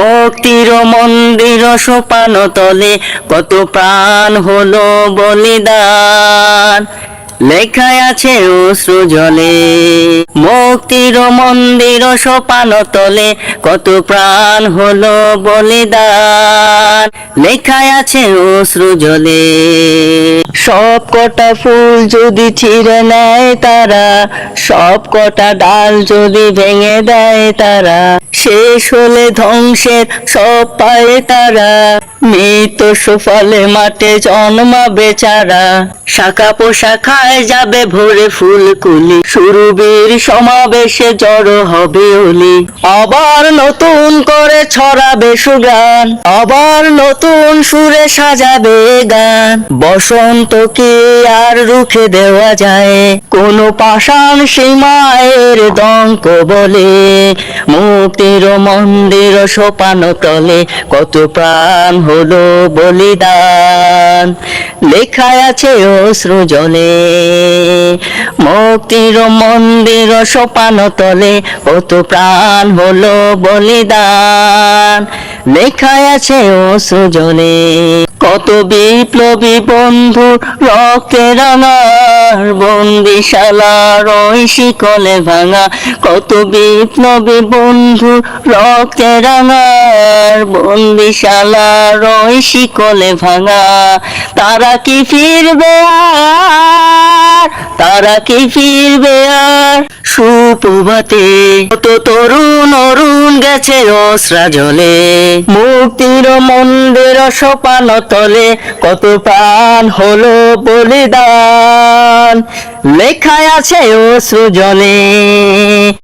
মুক্তির মন্দির সোপান তলে কত প্রাণ হলো বলিদান, লেখায় আছে অশ্রু জলে। মুক্তির মন্দির সোপান তলে কত প্রাণ হলো বলিদান, লেখায় আছে অশ্রু জলে। সব কটা ফুল যদি ছিঁড়ে নেয় তারা, সব কটা ডাল যদি ভেঙে দেয় তারা, শেষ হলে ধ্বংসের সব পায় তারা। মৃত সুফলে মাঠে জন্মাবে চারা, শাখা পোশাখায় যাবে ভরে ফুলকুলি, সুরবীর সমাবেশে জড়ো হবে অলি। আবার নতুন করে ছড়াবে সুগান, আবার নতুন সুরে সাজাবে গান। বসন্তকে আর রুখে দেওয়া যায় কোন পাষাণ সীমায়ের দঙ্ক বলে। মুক্তির মন্দির সোপান তলে কত প্রাণ হলো বলিদান, লেখায় আছে অশ্রু জলে। মুক্তির মন্দির সোপান তলে কত প্রাণ হলো বলিদান, লেখায় আছে অশ্রু জলে। কত বিপ্লবী বন্ধু রক্তে রাঙার বন্দিশালার ওই শিকলে ভাঙা, কত বিপ্লবী বন্ধু রক্তে রাঙার বন্দিশালার ওই শিকলে ভাঙা। তারা কি ফিরবে আর, তারা কি ফিরবে আর সুপ্রভাতে? কত তরুণ অরুণ গেছে অশ্রা জলে। মুক্তির মন্দির সোপান তলে কত প্রাণ হলো বলিদান, লেখায় আছে অশ্রু জলে।